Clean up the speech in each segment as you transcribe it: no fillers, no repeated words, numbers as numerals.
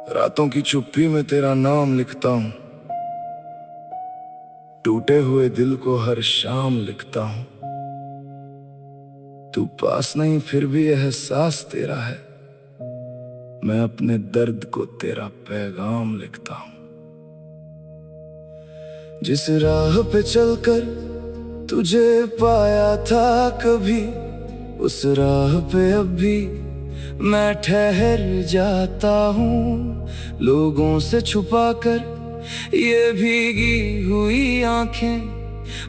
रातों की चुप्पी में तेरा नाम लिखता हूँ, टूटे हुए दिल को हर शाम लिखता हूँ। तू पास नहीं फिर भी एहसास तेरा है, मैं अपने दर्द को तेरा पैगाम लिखता हूँ। जिस राह पे चलकर तुझे पाया था कभी, उस राह पे अब भी मैं ठहर जाता हूँ। लोगों से छुपाकर ये भीगी हुई आंखें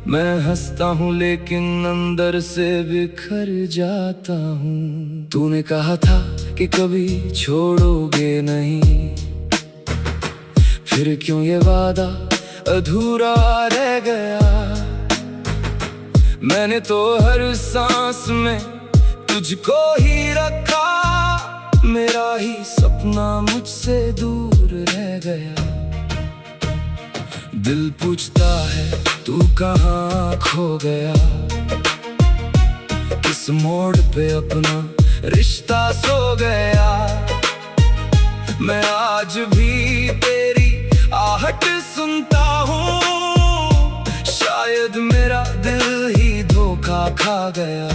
मैं हंसता हूँ, लेकिन अंदर से बिखर जाता हूँ। तूने कहा था कि कभी छोड़ोगे नहीं, फिर क्यों ये वादा अधूरा रह गया। मैंने तो हर सांस में तुझको ही रखा, मेरा ही सपना मुझसे दूर रह गया। दिल पूछता है तू कहाँ खो गया, किस मोड़ पे अपना रिश्ता सो गया। मैं आज भी तेरी आहट सुनता हूँ, शायद मेरा दिल ही धोखा खा गया।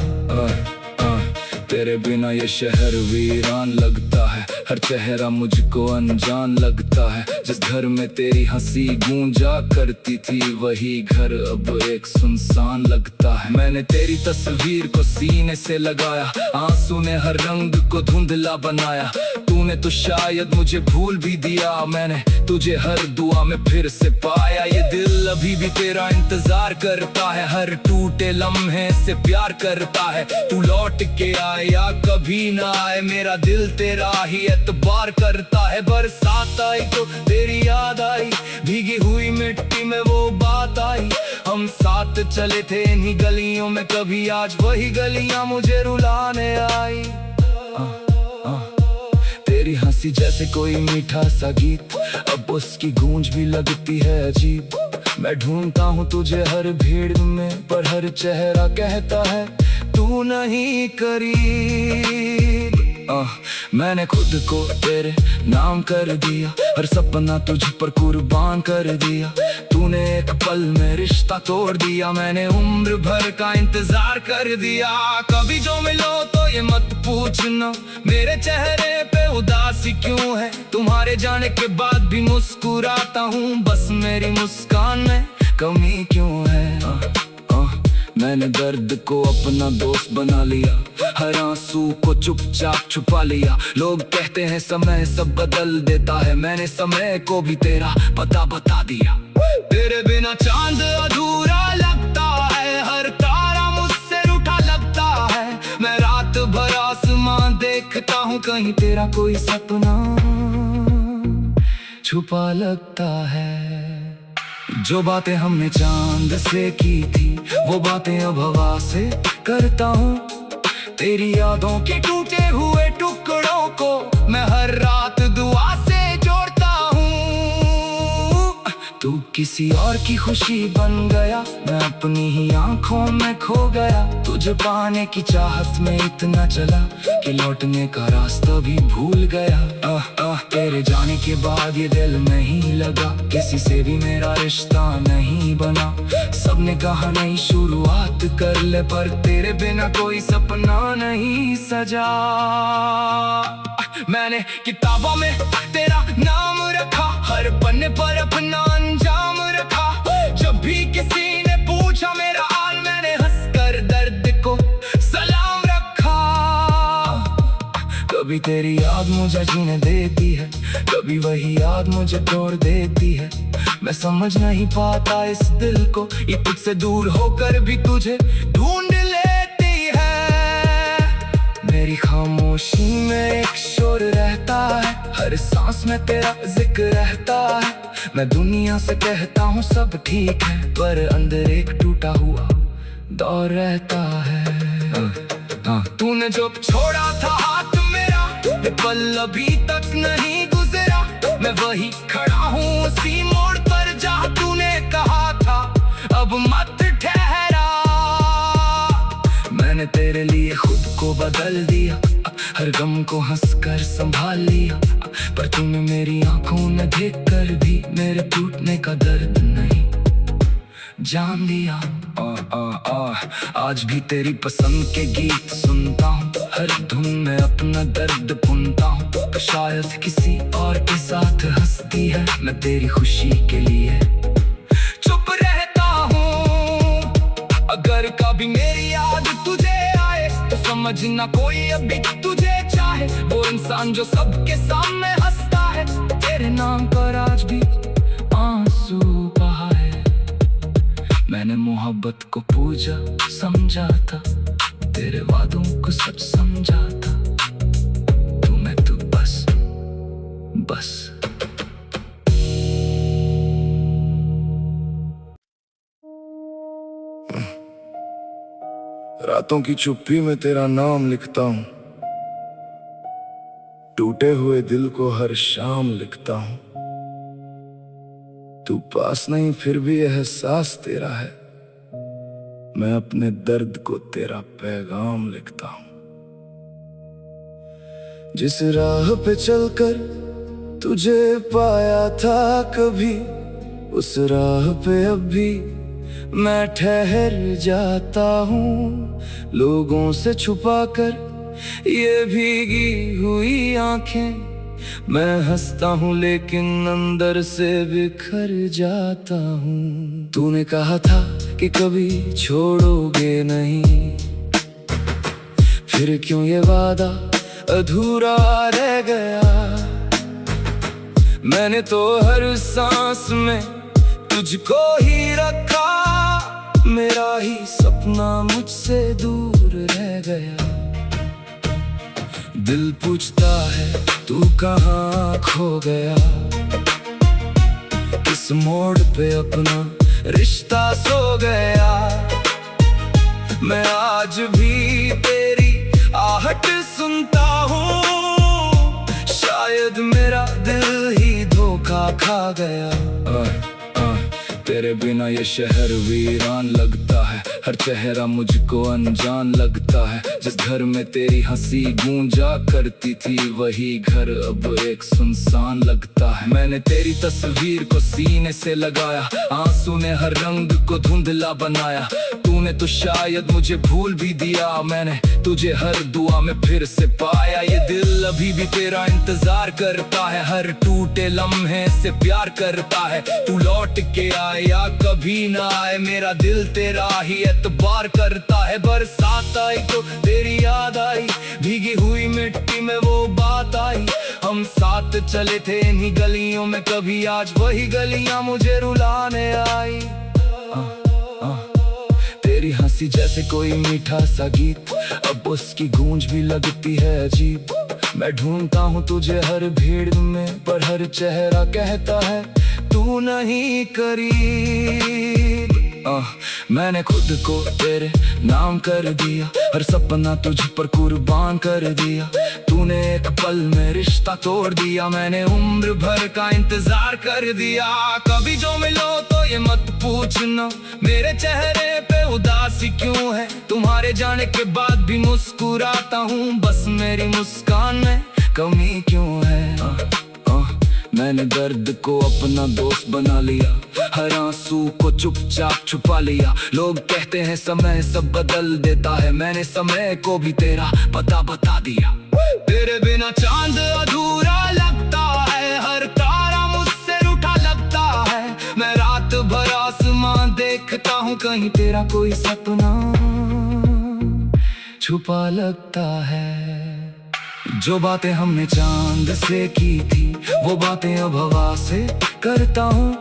तेरे बिना ये शहर वीरान लगता है, हर चेहरा मुझको अनजान लगता है। जिस घर में तेरी हंसी गूंजा करती थी, वही घर अब एक सुनसान लगता है। मैंने तेरी तस्वीर को सीने से लगाया, आंसू ने हर रंग को धुंधला बनाया। तूने तो शायद मुझे भूल भी दिया, मैंने तुझे हर दुआ में फिर से पाया। ये दिल अभी भी तेरा इंतजार करता है, हर टूटे लम्हे से प्यार करता है। तू लौट के आए या कभी ना आए, मेरा दिल तेरा ही एतबार करता है। बरसात आई तो तेरी याद आई, भीगी हुई मिट्टी में वो बात आई। हम साथ चले थे इन्हीं गलियों में, कभी आज वही गलियां मुझे रुलाने आई। तेरी हंसी जैसे कोई मीठा सा गीत, अब उसकी गूंज भी लगती है अजीब। मैं ढूंढता हूँ तुझे हर भीड़ में, पर हर चेहरा कहता है तू नहीं करीब। मैंने खुद को तेरे नाम कर दिया, हर सपना तुझ पर कुर्बान कर दिया। तूने एक पल में रिश्ता तोड़ दिया, मैंने उम्र भर का इंतजार कर दिया। कभी जो मिलो तो ये मत पूछना मेरे चेहरे पे उदासी क्यों है। तुम्हारे जाने के बाद भी मुस्कुराता हूँ, बस मेरी मुस्कान में कमी क्यों है। मैंने दर्द को अपना दोस्त बना लिया, हर आंसू को चुपचाप छुपा लिया। लोग कहते हैं समय सब बदल देता है, मैंने समय को भी तेरा पता बता दिया। तेरे बिना चांद अधूरा लगता है, हर तारा मुझसे रूठा लगता है। मैं रात भर आसमां देखता हूँ, कहीं तेरा कोई सपना छुपा लगता है। जो बातें हमने चांद से की थी, वो बातें अब हवा से करता हूँ। तेरी यादों के टूटे हुए टुकड़ों को मैं हर रात दुआ से जोड़ता हूँ। तू किसी और की खुशी बन गया, मैं अपनी ही आंखों में खो गया। तुझे पाने की चाहत में इतना चला कि लौटने का रास्ता भी भूल गया। तेरे जाने के बाद ये दिल नहीं लगा, किसी से भी मेरा रिश्ता नहीं बना। सबने कहा नई शुरुआत कर ले, पर तेरे बिना कोई सपना नहीं सजा। मैंने किताबों में तेरा नाम रखा, हर पन्ने पर अपना अंजाम रखा। जब भी किसी ने पूछा मेरा हाल, मैंने हंसकर दर्द को सलाम रखा। कभी तेरी याद मुझे जीने देती है, कभी वही याद मुझे तोड़ देती है। मैं समझ नहीं पाता इस दिल को, ये तुझसे दूर होकर भी तुझे ढूंढ लेती है। मेरी खामोशी में एक शोर रहता है, हर सांस में तेरा जिक्र रहता है। मैं दुनिया से कहता हूँ सब ठीक है, पर अंदर एक टूटा हुआ दौर रहता है। तूने जो छोड़ा था हाथ मेरा, ये पल अभी तक नहीं गुजरा। मैं वही खड़ा हूँ उसी मोड़ पर जहाँ तूने कहा था अब मत ठहरा। मैंने तेरे लिए खुद को बदल दिया, हर गम को हंसकर संभाल लिया, पर तूने मेरी आंखों न देख कर भी मेरे टूटने का दर्द नहीं जान लिया। आज भी तेरी पसंद के गीत सुनता हूँ, हर धुन में अपना दर्द बुनता हूँ। शायद किसी और के साथ हंसती है, मैं तेरी खुशी के लिए चुप रहता हूँ। अगर कभी मेरी याद तुझे आए तो समझना कोई अभी तुझे चाहे, वो इंसान जो सबके सामने हंसता है। तेरे नाम पर आज भी आंसू बहाए, मैंने मोहब्बत को पूजा समझा था, तेरे वादों को सच समझा था। तू मैं तू बस बस। रातों की चुप्पी में तेरा नाम लिखता हूँ, टूटे हुए दिल को हर शाम लिखता हूँ। तू पास नहीं फिर भी एहसास तेरा है, मैं अपने दर्द को तेरा पैगाम लिखता हूँ। जिस राह पे चलकर तुझे पाया था कभी, उस राह पे अब भी मैं ठहर जाता हूँ। लोगों से छुपाकर ये भीगी हुई आंखें मैं हंसता हूँ, लेकिन अंदर से बिखर जाता हूँ। तूने कहा था कि कभी छोड़ोगे नहीं, फिर क्यों ये वादा अधूरा रह गया। मैंने तो हर सांस में तुझको ही रखा, मेरा ही सपना मुझसे दूर रह गया। दिल पूछता है तू कहाँ खो गया, किस मोड़ पे अपना रिश्ता सो गया। मैं आज भी तेरी आहट सुनता हूँ, शायद मेरा दिल ही धोखा खा गया। तेरे बिना ये शहर वीरान लगता है, हर चेहरा मुझको अनजान लगता है। जिस घर में तेरी हंसी गूंजा करती थी, वही घर अब एक सुनसान लगता है। मैंने तेरी तस्वीर को सीने से लगाया, आंसू ने हर रंग को धुंधला बनाया। तूने तो शायद मुझे भूल भी दिया, मैंने तुझे हर दुआ में फिर से पाया। ये दिल अभी भी तेरा इंतजार करता है, हर टूटे लम्हे से प्यार करता है। तू लौट के आए या कभी ना आए, मेरा दिल तेरा ही एतबार करता है। बरसात आई तो तेरी याद आई, भीगी हुई मिट्टी में वो बात आई। हम साथ चले थे इन्हीं गलियों में, कभी आज वही गलियां मुझे रुलाने आई। तेरी हंसी जैसे कोई मीठा सा गीत, अब उसकी गूंज भी लगती है अजीब। मैं ढूंढता हूँ तुझे हर भीड़ में, पर हर चेहरा कहता है तू नहीं करीब। मैंने खुद को तेरे नाम कर दिया, हर सपना तुझ पर कुर्बान कर दिया। तूने एक पल में रिश्ता तोड़ दिया, मैंने उम्र भर का इंतजार कर दिया। कभी जो मिलो तो ये मत पूछना मेरे चेहरे पे उदासी क्यों है। तुम्हारे जाने के बाद भी मुस्कुराता हूँ, बस मेरी मुस्कान में कमी क्यों है। मैंने दर्द को अपना दोस्त बना लिया, हर आंसू को चुपचाप छुपा लिया। लोग कहते हैं समय सब बदल देता है, मैंने समय को भी तेरा पता बता दिया। तेरे बिना चांद अधूरा लगता है, हर तारा मुझसे रूठा लगता है। मैं रात भर आसमान देखता हूँ, कहीं तेरा कोई सपना छुपा लगता है। जो बातें हमने चांद से की थी, वो बातें अब हवा से करता हूँ।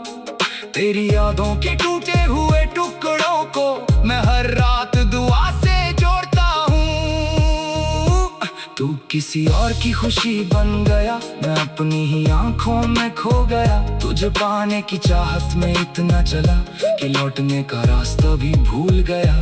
तेरी यादों के टूटे हुए टुकड़ों को मैं हर रात दुआ से जोड़ता हूँ। तू किसी और की खुशी बन गया, मैं अपनी ही आंखों में खो गया। तुझे पाने की चाहत में इतना चला कि लौटने का रास्ता भी भूल गया।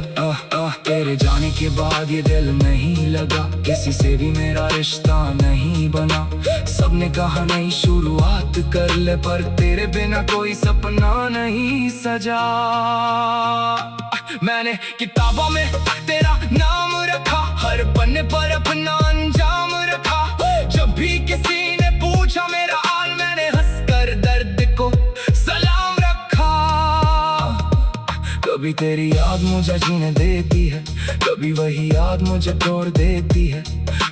तेरे जाने के बाद ये दिल नहीं लगा, किसी से भी मेरा रिश्ता नहीं बना। सबने कहा नहीं शुरुआत कर ले, पर तेरे बिना कोई सपना नहीं सजा। मैंने किताबों में तेरा नाम रखा, हर पन्ने पर अपना अंजाम कभी तेरी याद मुझे जीने देती है, कभी वही याद मुझे तोड़ देती है।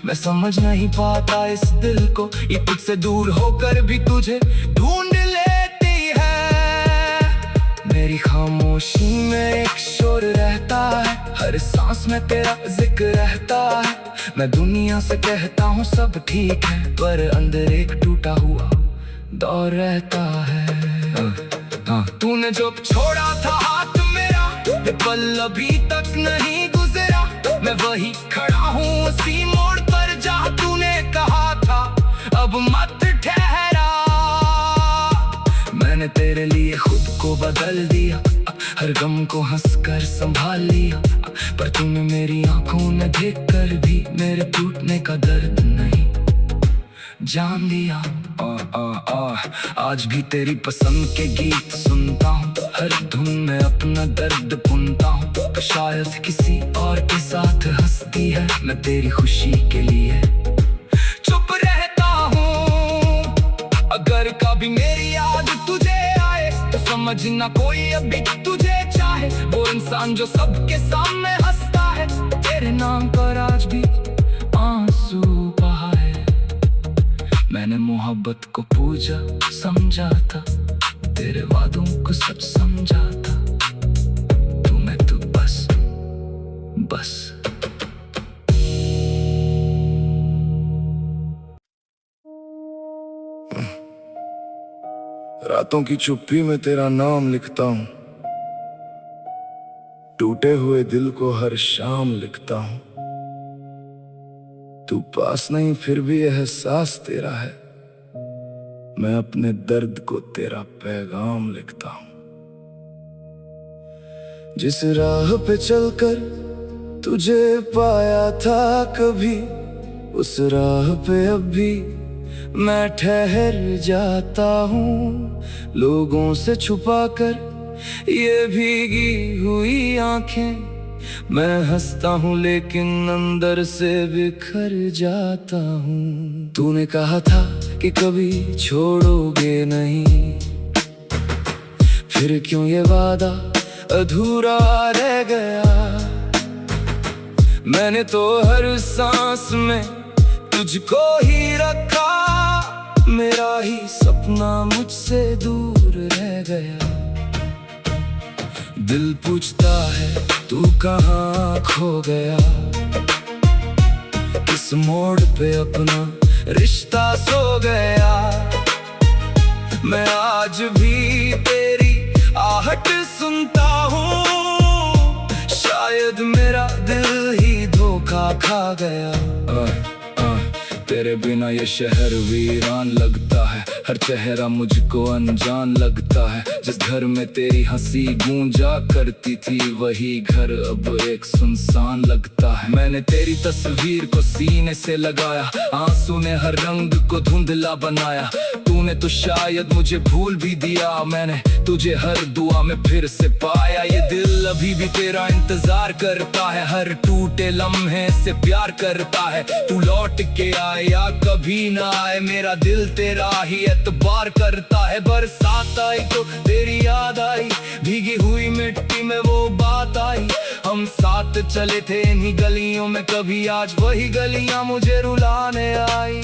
मैं समझ नहीं पाता इस दिल को, ये तुझसे दूर होकर भी तुझे ढूंढ लेती है। मेरी खामोशी में एक शोर रहता है, हर सांस में तेरा जिक्र रहता है। मैं दुनिया से कहता हूँ सब ठीक है, पर अंदर एक टूटा हुआ दौर रहता है। तूने जो छोड़ा था हाथ मेरा, ये पल अभी तक नहीं गुजरा। मैं वही खड़ा हूँ उसी मोड़ पर जहाँ तूने कहा था अब मत ठहरा। मैंने तेरे लिए खुद को बदल दिया, हर गम को हंसकर संभाल लिया। पर तूने मेरी आंखों में देखकर भी मेरे टूटने का दर्द नहीं जान लिया। आज भी तेरी पसंद के गीत सुनता हूँ, हर धुन में अपना दर्द बुनता हूँ। तो शायद किसी और के साथ हंसती है, मैं तेरी खुशी के लिए चुप रहता हूँ। अगर कभी मेरी याद तुझे आए तो समझना कोई अभी तुझे चाहे। वो इंसान जो सबके सामने हंसता है, तेरे नाम पर आज भी आंसू बहा है। मैंने मोहब्बत को पूजा समझा था, तेरे वादों को सच समझा था। तू बस रातों की चुप्पी में तेरा नाम लिखता हूँ, टूटे हुए दिल को हर शाम लिखता हूँ। तू पास नहीं फिर भी एहसास तेरा है, मैं अपने दर्द को तेरा पैगाम लिखता हूँ। जिस राह पे चलकर तुझे पाया था कभी, उस राह पे अब भी मैं ठहर जाता हूँ। लोगों से छुपाकर ये भीगी हुई आंखें मैं हंसता हूँ, लेकिन अंदर से बिखर जाता हूँ। तूने कहा था कि कभी छोड़ोगे नहीं, फिर क्यों ये वादा अधूरा रह गया। मैंने तो हर सांस में तुझको ही रखा, मेरा ही सपना मुझसे दूर रह गया। दिल पूछता है तू कहाँ खो गया, किस मोड़ पे अपना रिश्ता सो गया। मैं आज भी तेरी आहट सुनता हूँ, शायद मेरा दिल ही धोखा खा गया। तेरे बिना ये शहर वीरान लगता है, हर चेहरा मुझको अनजान लगता है। जिस घर में तेरी हंसी गूंजा करती थी, वही घर अब एक सुनसान लगता है। मैंने तेरी तस्वीर को सीने से लगाया, आंसू ने हर रंग को धुंधला बनाया। तूने तो शायद मुझे भूल भी दिया, मैंने तुझे हर दुआ में फिर से पाया। ये दिल अभी भी तेरा इंतजार करता है, हर टूटे लम्हे से प्यार करता है। तू लौट के आए या कभी ना आए, मेरा दिल तेरा ही एतबार करता है। बरसात आई तो तेरी याद आई, भीगी हुई मिट्टी में वो बात आई। हम साथ चले थे इन्हीं गलियों में, कभी आज वही गलियां मुझे रुलाने आई।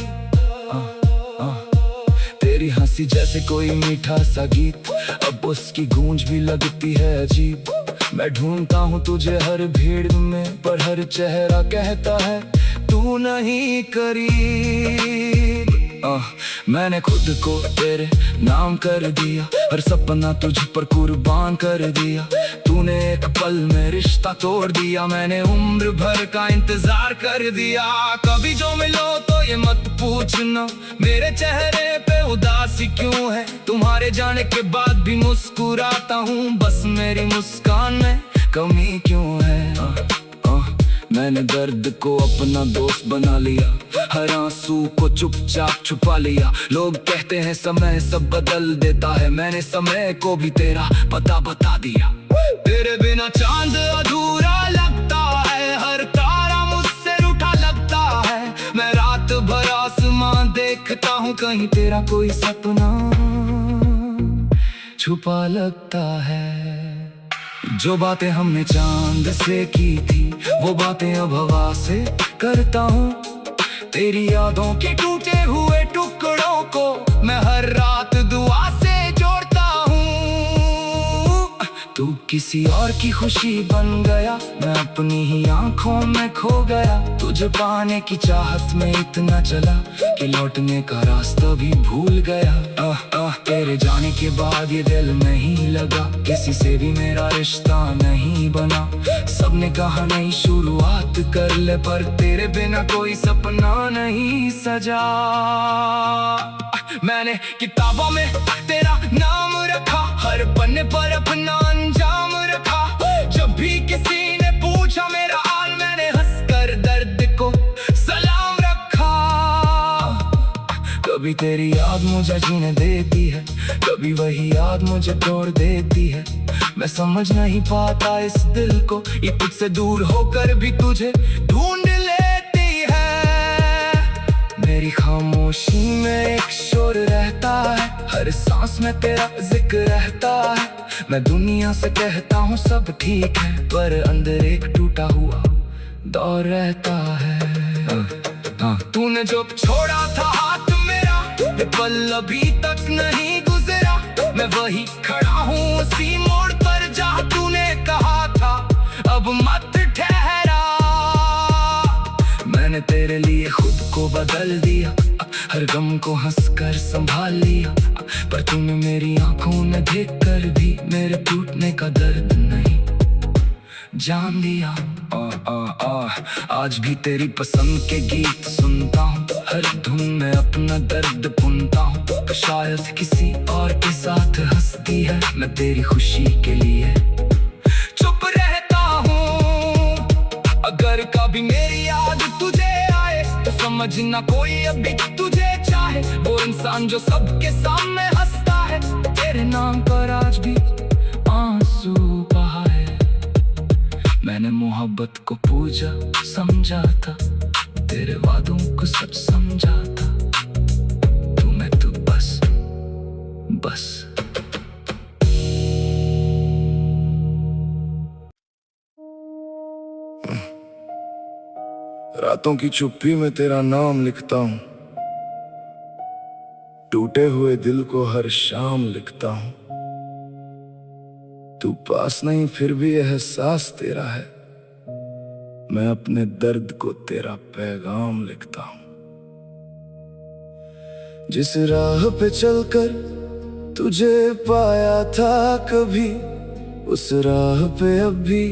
तेरी हंसी जैसे कोई मीठा सा गीत, अब उसकी गूंज भी लगती है अजीब। मैं ढूंढता हूँ तुझे हर भीड़ में, पर हर चेहरा कहता है तू नहीं करीब। मैंने खुद को तेरे नाम कर दिया, हर सपना तुझ पर कुर्बान कर दिया। तूने एक पल में रिश्ता तोड़ दिया, मैंने उम्र भर का इंतजार कर दिया। कभी जो मिलो तो ये मत पूछना मेरे चेहरे पे उदासी क्यों है। तुम्हारे जाने के बाद भी मुस्कुराता हूँ, बस मेरी मुस्कान में कमी क्यों है। मैंने दर्द को अपना दोस्त बना लिया, हर आंसू को चुपचाप छुपा लिया। लोग कहते हैं समय सब बदल देता है, मैंने समय को भी तेरा पता बता दिया। तेरे बिना चांद अधूरा लगता है, हर तारा मुझसे रूठा लगता है। मैं रात भर आसमान देखता हूँ, कहीं तेरा कोई सपना छुपा लगता है। जो बातें हमने चांद से की थी वो बातें अब हवा से करता हूँ। तेरी यादों के टूटे हुए टुकड़ों को मैं हर रात दुआ से जोड़ता हूँ। तू किसी और की खुशी बन गया, मैं अपनी ही आंखों में खो गया। तुझे पाने की चाहत में इतना चला कि लौटने का रास्ता भी भूल गया। तेरे जाने के बाद ये दिल नहीं लगा, किसी से भी मेरा रिश्ता नहीं बना। सबने कहा नई शुरुआत कर ले, पर तेरे बिना कोई सपना नहीं सजा। मैंने किताबों में तेरा नाम रखा, हर पन्ने पर अपना अंजाम रखा। जब भी किसी ने पूछा मेरा हाल, मैंने हंसकर दर्द को सलाम रखा। कभी तेरी याद मुझे जीने देती है, कभी वही याद मुझे तोड़ देती है। मैं समझ नहीं पाता इस दिल को, ये तुझसे दूर होकर भी तुझे ढूंढ लेती है। मेरी खामोशी में एक शोर रहता है, हर सांस में तेरा जिक्र रहता है। मैं दुनिया से कहता हूँ सब ठीक है, पर अंदर एक टूटा हुआ दौर रहता है। तूने जो छोड़ा था हाथ मेरा, ये पल अभी तक नहीं गुजरा। मैं वही खड़ा हूँ उसी मोड़ पर जहाँ तूने कहा था अब मत ठहरा। मैंने तेरे लिए खुद को बदल दिया, हर गम को हंसकर संभाल लिया। पर तूने मेरी आंखों में देखकर भी मेरे टूटने का दर्द नहीं जान दिया। आज भी तेरी पसंद के गीत सुनता हूँ, हर धुन में अपना दर्द बुनता हूँ। शायद किसी और के साथ हंसती है, मैं तेरी खुशी के लिए चुप रहता हूँ। अगर कभी मेरी याद तुझे आए तो समझना कोई अभी तुझे चाहे। वो इंसान जो सबके सामने हंसता है, तेरे नाम पर आज भी आंसू बहाए। मैंने मोहब्बत को पूजा समझा था, तेरे वादों को सच समझा था। तू मैं तू बस बस। रातों की चुप्पी में तेरा नाम लिखता हूँ, टूटे हुए दिल को हर शाम लिखता हूँ। तू पास नहीं फिर भी एहसास तेरा है, मैं अपने दर्द को तेरा पैगाम लिखता हूँ। जिस राह पे चलकर तुझे पाया था कभी, उस राह पे अब भी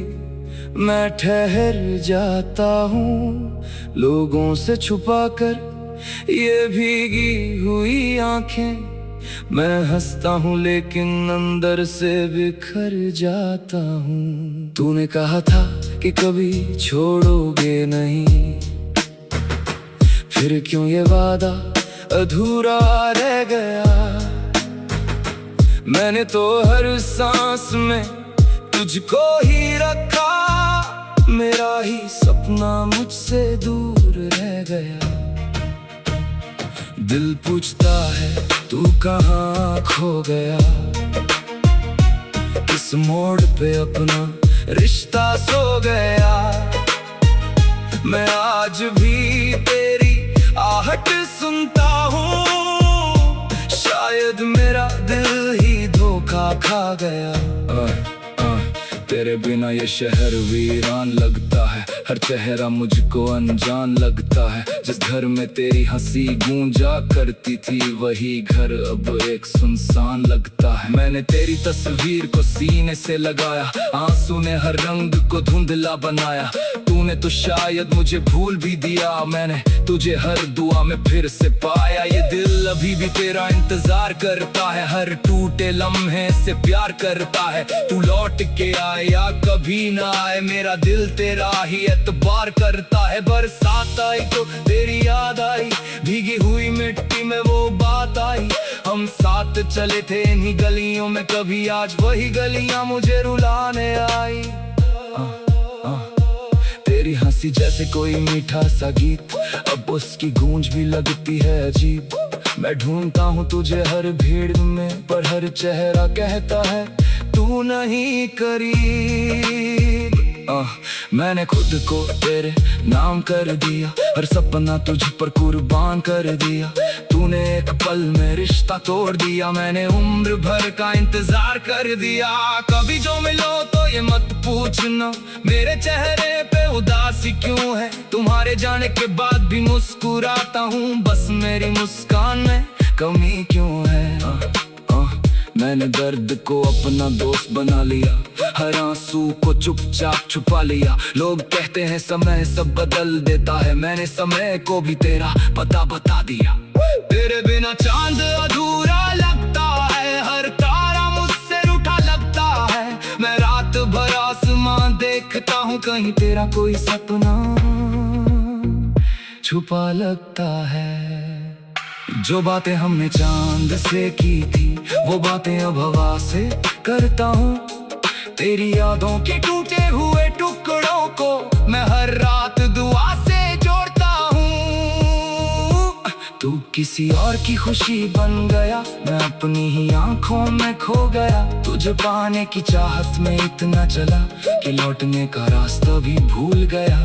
मैं ठहर जाता हूँ। लोगों से छुपाकर ये भीगी हुई आंखें मैं हंसता हूँ, लेकिन अंदर से बिखर जाता हूँ। तूने कहा था कि कभी छोड़ोगे नहीं, फिर क्यों ये वादा अधूरा रह गया। मैंने तो हर सांस में तुझको ही रखा, मेरा ही सपना मुझसे दूर रह गया। दिल पूछता है तू कहाँ खो गया, किस मोड़ पे अपना रिश्ता सो गया। मैं आज भी तेरी आहट सुनता हूँ, शायद मेरा दिल ही धोखा खा गया। तेरे बिना ये शहर वीरान लगता है, हर चेहरा मुझको अनजान लगता है। जिस घर में तेरी हंसी गूंजा करती थी, वही घर अब एक सुनसान लगता है। मैंने तेरी तस्वीर को सीने से लगाया, आंसू ने हर रंग को धुंधला बनाया। तूने तो शायद मुझे भूल भी दिया, मैंने तुझे हर दुआ में फिर से पाया। ये दिल अभी भी तेरा इंतजार करता है, हर टूटे लम्हे से प्यार करता है। तू लौट के आए या कभी ना आए, मेरा दिल तेरा ही एतबार करता है। बरसात आई तो तेरी याद आई, भीगी हुई मिट्टी में वो बात आई। हम साथ चले थे इन्हीं गलियों में, कभी आज वही गलियां मुझे रुलाने आई। तेरी हंसी जैसे कोई मीठा सा गीत, अब उसकी गूंज भी लगती है अजीब। मैं ढूंढता हूँ तुझे हर भीड़ में, पर हर चेहरा कहता है तू नहीं करीब। मैंने खुद को तेरे नाम कर दिया, हर सपना तुझ पर कुर्बान कर दिया। तूने एक पल में रिश्ता तोड़ दिया, मैंने उम्र भर का इंतजार कर दिया। कभी जो मिलो तो ये मत पूछना मेरे चेहरे पे उदासी क्यों है। तुम्हारे जाने के बाद भी मुस्कुराता हूँ, बस मेरी मुस्कान में कमी क्यों है। मैंने दर्द को अपना दोस्त बना लिया, हर आंसू को चुपचाप छुपा लिया। लोग कहते हैं समय सब बदल देता है, मैंने समय को भी तेरा पता बता दिया। तेरे बिना चांद अधूरा लगता है, हर तारा मुझसे रूठा लगता है। मैं रात भर आसमां देखता हूँ, कहीं तेरा कोई सपना छुपा लगता है। जो बातें हमने चांद से की थी, वो बातें अब हवा से करता हूँ। तेरी यादों के टूटे हुए टुकड़ों को मैं हर रात दुआ से जोड़ता हूँ। तू किसी और की खुशी बन गया, मैं अपनी ही आंखों में खो गया। तुझे पाने की चाहत में इतना चला कि लौटने का रास्ता भी भूल गया।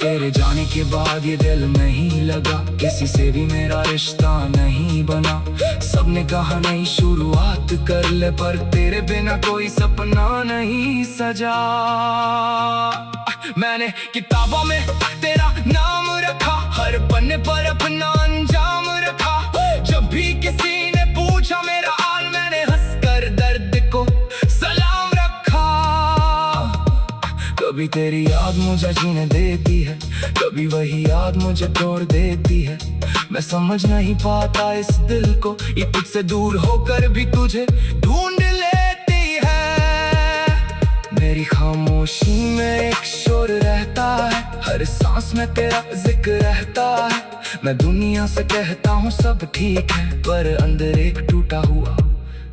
तेरे जाने के बाद ये दिल नहीं लगा, किसी से भी मेरा रिश्ता नहीं बना। सबने कहा नई शुरुआत कर ले, पर तेरे बिना कोई सपना नहीं सजा। मैंने किताबों में तेरा नाम रखा, हर पन्ने पर अपना अंजाम रखा। जब भी किसी ने पूछा मेरा हाल, मैंने हंसकर दर्द को सलाम रखा। कभी तेरी याद मुझे जीने देती है, कभी वही याद मुझे तोड़ देती है। मैं समझ नहीं पाता इस दिल को, ये तुझसे दूर होकर भी तुझे ढूंढ लेती है। मेरी खामोशी में एक शोर रहता है, हर सांस में तेरा जिक्र रहता है। मैं दुनिया से कहता हूँ सब ठीक है, पर अंदर एक टूटा हुआ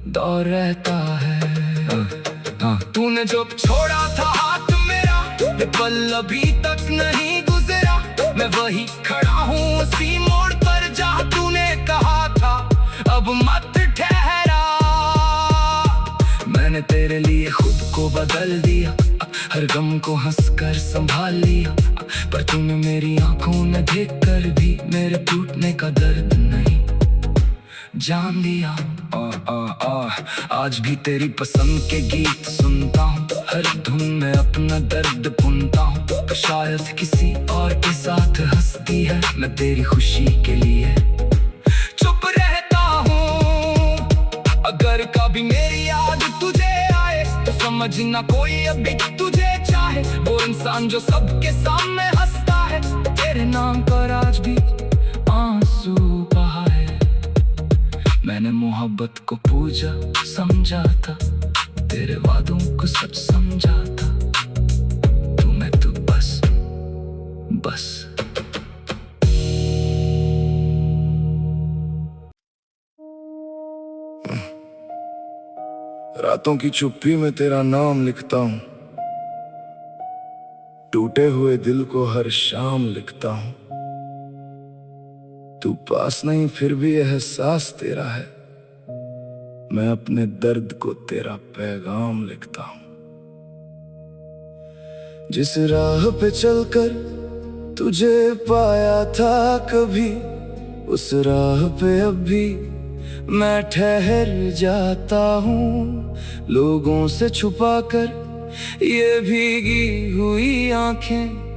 दौर रहता है। तूने जो छोड़ा था हाथ मेरा, ये पल अभी तक नहीं गुजरा। मैं वही खड़ा हूँ उसी मोड़ पर जहाँ तूने कहा था अब मत ठहरा। मैंने तेरे लिए खुद को बदल दिया, हर गम को हंसकर संभाल लिया। पर तूने मेरी आंखों में देखकर भी मेरे टूटने का दर्द नहीं जान लिया। आज भी तेरी पसंद के गीत सुनता हूँ, हर धुन में अपना दर्द बुनता हूँ। शायद किसी और के साथ हंसती है, मैं तेरी खुशी के लिए चुप रहता हूँ। अगर कभी मेरी याद तुझे आए तो समझना कोई अभी तुझे चाहे। वो इंसान जो सबके सामने हंसता है, तेरे नाम पर आज भी आंसू बहाए। मैंने मोहब्बत को पूजा समझा था, तेरे वादों को सच समझा था। तू मैं तू बस बस। रातों की चुप्पी में तेरा नाम लिखता हूँ, टूटे हुए दिल को हर शाम लिखता हूँ। तू पास नहीं फिर भी एहसास तेरा है, मैं अपने दर्द को तेरा पैगाम लिखता हूँ। जिस राह पे चलकर तुझे पाया था कभी, उस राह पे अब भी मैं ठहर जाता हूँ। लोगों से छुपाकर ये भीगी हुई आंखें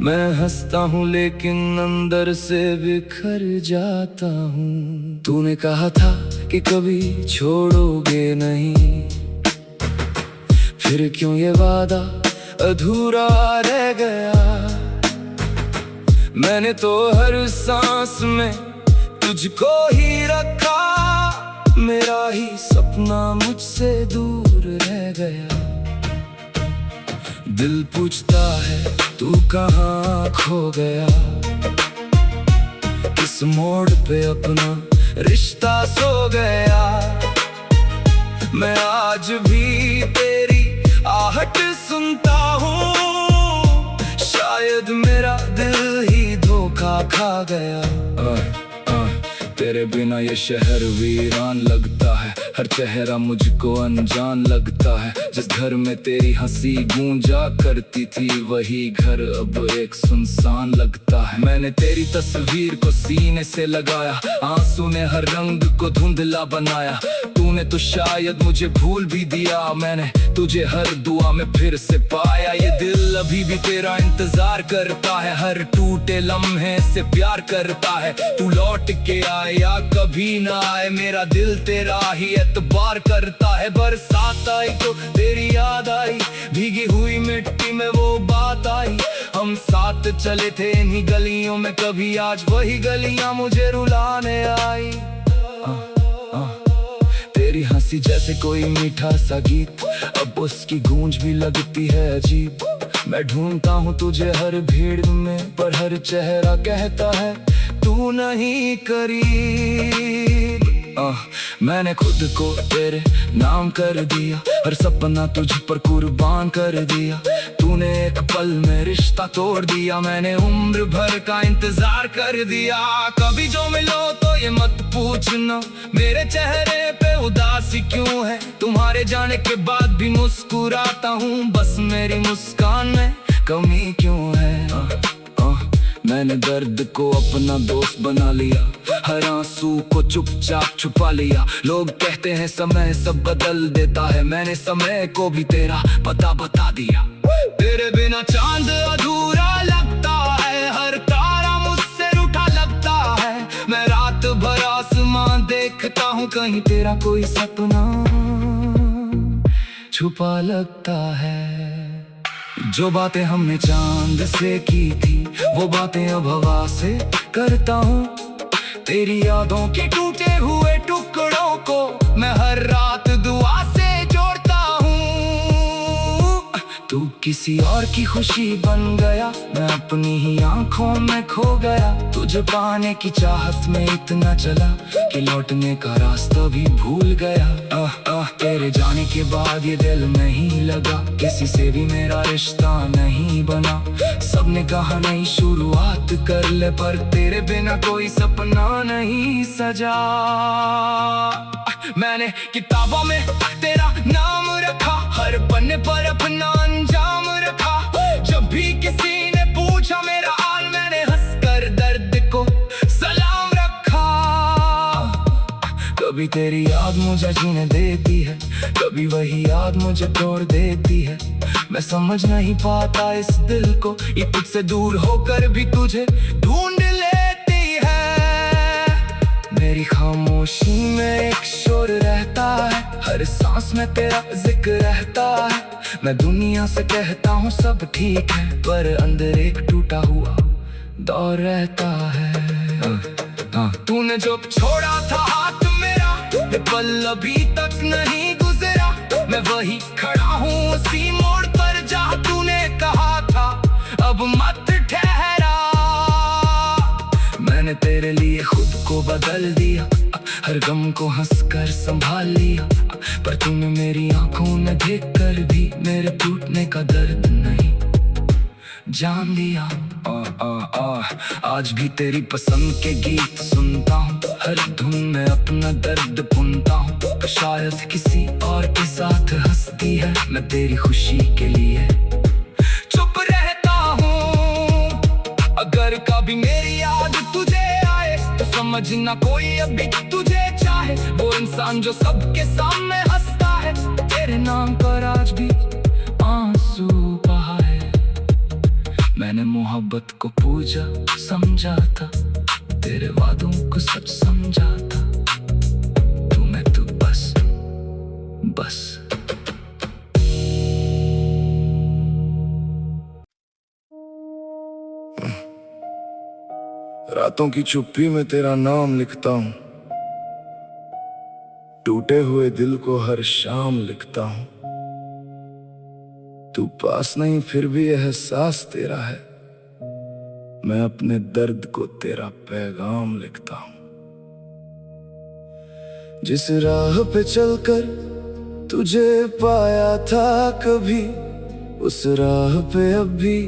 मैं हंसता हूँ, लेकिन अंदर से बिखर जाता हूँ। तूने कहा था कि कभी छोड़ोगे नहीं, फिर क्यों ये वादा अधूरा रह गया। मैंने तो हर सांस में तुझको ही रखा, मेरा ही सपना मुझसे दूर रह गया। दिल पूछता है तू कहाँ खो गया, किस मोड़ पे अपना रिश्ता सो गया। मैं आज भी तेरी आहट सुनता हूँ, शायद मेरा दिल ही धोखा खा गया। तेरे बिना ये शहर वीरान लगता है, हर चेहरा मुझको अनजान लगता है। जिस घर में तेरी हंसी गूंजा करती थी वही घर अब एक सुनसान लगता है। मैंने तेरी तस्वीर को सीने से लगाया, आंसू ने हर रंग को धुंधला बनाया। तूने तो शायद मुझे भूल भी दिया, मैंने तुझे हर दुआ में फिर से पाया। ये दिल अभी भी तेरा इंतजार करता है, हर टूटे लम्हे से प्यार करता है। तू लौट के आए या कभी ना आए, मेरा दिल तेरा ही एतबार करता है। बरसात आई तो तेरी याद आई, भीगी हुई मिट्टी में वो बात आई। हम साथ चले थे इन्हीं गलियों में, कभी आज वही गलियां मुझे रुलाने आई। तेरी हंसी जैसे कोई मीठा सा गीत, अब उसकी गूंज भी लगती है अजीब। मैं ढूंढता हूँ तुझे हर भीड़ में, पर हर चेहरा कहता है तू नहीं करीब। मैंने खुद को तेरे नाम कर दिया, हर सपना तुझ पर कुर्बान कर दिया। तूने एक पल में रिश्ता तोड़ दिया, मैंने उम्र भर का इंतजार कर दिया। कभी जो मिलो तो ये मत पूछना मेरे चेहरे पे उदासी क्यों है। तुम्हारे जाने के बाद भी मुस्कुराता हूँ, बस मेरी मुस्कान में कमी क्यों है। मैंने दर्द को अपना दोस्त बना लिया, हर आंसू को चुपचाप छुपा लिया। लोग कहते हैं समय सब बदल देता है, मैंने समय को भी तेरा पता बता दिया। तेरे बिना चांद अधूरा लगता है, हर तारा मुझसे रूठा लगता है। मैं रात भर आसमान देखता हूँ, कहीं तेरा कोई सपना छुपा लगता है। जो बातें हमने चांद से की थी वो बातें अब हवा से करता हूँ। तेरी यादों के टूटे हुए टुकड़ों को मैं हर रात दुआ से जोड़ता हूँ। तू किसी और की खुशी बन गया, मैं अपनी ही आंखों में खो गया। तुझे पाने की चाहत में इतना चला कि लौटने का रास्ता भी भूल गया। तेरे जाने के बाद ये दिल नहीं लगा, किसी से भी मेरा रिश्ता नहीं बना। सबने कहा नहीं शुरुआत कर ले, पर तेरे बिना कोई सपना नहीं सजा। मैंने किताबों में तेरा नाम रखा, हर पन्ने पर अपना अंजाम रखा। जब भी किसी ने पूछा मेरा हाल, मैंने हंसकर दर्द को सलाम रखा। कभी तेरी याद मुझे जीने देती है, कभी वही याद मुझे तोड़ देती है। मैं समझ नहीं पाता इस दिल को, ये तुझसे दूर होकर भी तुझे ढूंढ लेती है। मेरी खामोशी में एक शोर रहता है, हर सांस में तेरा जिक्र रहता है। मैं दुनिया से कहता हूँ सब ठीक है, पर अंदर एक टूटा हुआ दौर रहता है। तूने जो छोड़ा था हाथ मेरा, ये पल अभी तक नहीं गुजरा। मैं वही खड़ा हूँ उसी मोड़ पर जहाँ तूने कहा था अब मत ठहरा। मैंने तेरे लिए खुद को बदल दिया, हर गम को हंसकर संभाल लिया। पर तूने मेरी आंखों में देखकर भी मेरे टूटने का दर्द नहीं जान लिया। आज भी तेरी पसंद के गीत सुनता हूँ, हर धुन में अपना दर्द बुनता हूँ। शायद किसी और के साथ हंसती है, मैं तेरी खुशी के लिए चुप रहता हूँ। अगर कभी मेरी याद तुझे आए तो समझना कोई अभी तुझे चाहे। वो इंसान जो सबके सामने हंसता है, तेरे नाम पर आज भी आंसू बहा है। मैंने मोहब्बत को पूजा समझा था, तेरे वादों को सच समझा था। तू मैं तू बस बस। रातों की चुप्पी में तेरा नाम लिखता हूँ, टूटे हुए दिल को हर शाम लिखता हूँ। तू पास नहीं फिर भी एहसास तेरा है, मैं अपने दर्द को तेरा पैगाम लिखता हूँ। जिस राह पे चलकर तुझे पाया था कभी, उस राह पे अब भी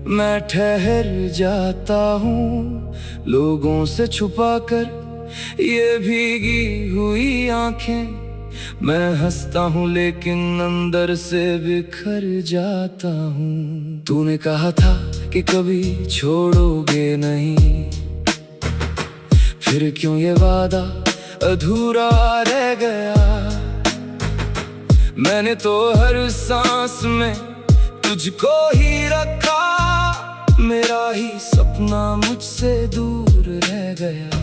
मैं ठहर जाता हूँ। लोगों से छुपाकर ये भीगी हुई आंखें, मैं हंसता हूँ लेकिन अंदर से बिखर जाता हूँ। तूने कहा था कि कभी छोड़ोगे नहीं, फिर क्यों ये वादा अधूरा रह गया। मैंने तो हर सांस में तुझको ही रखा, मेरा ही सपना मुझसे दूर रह गया।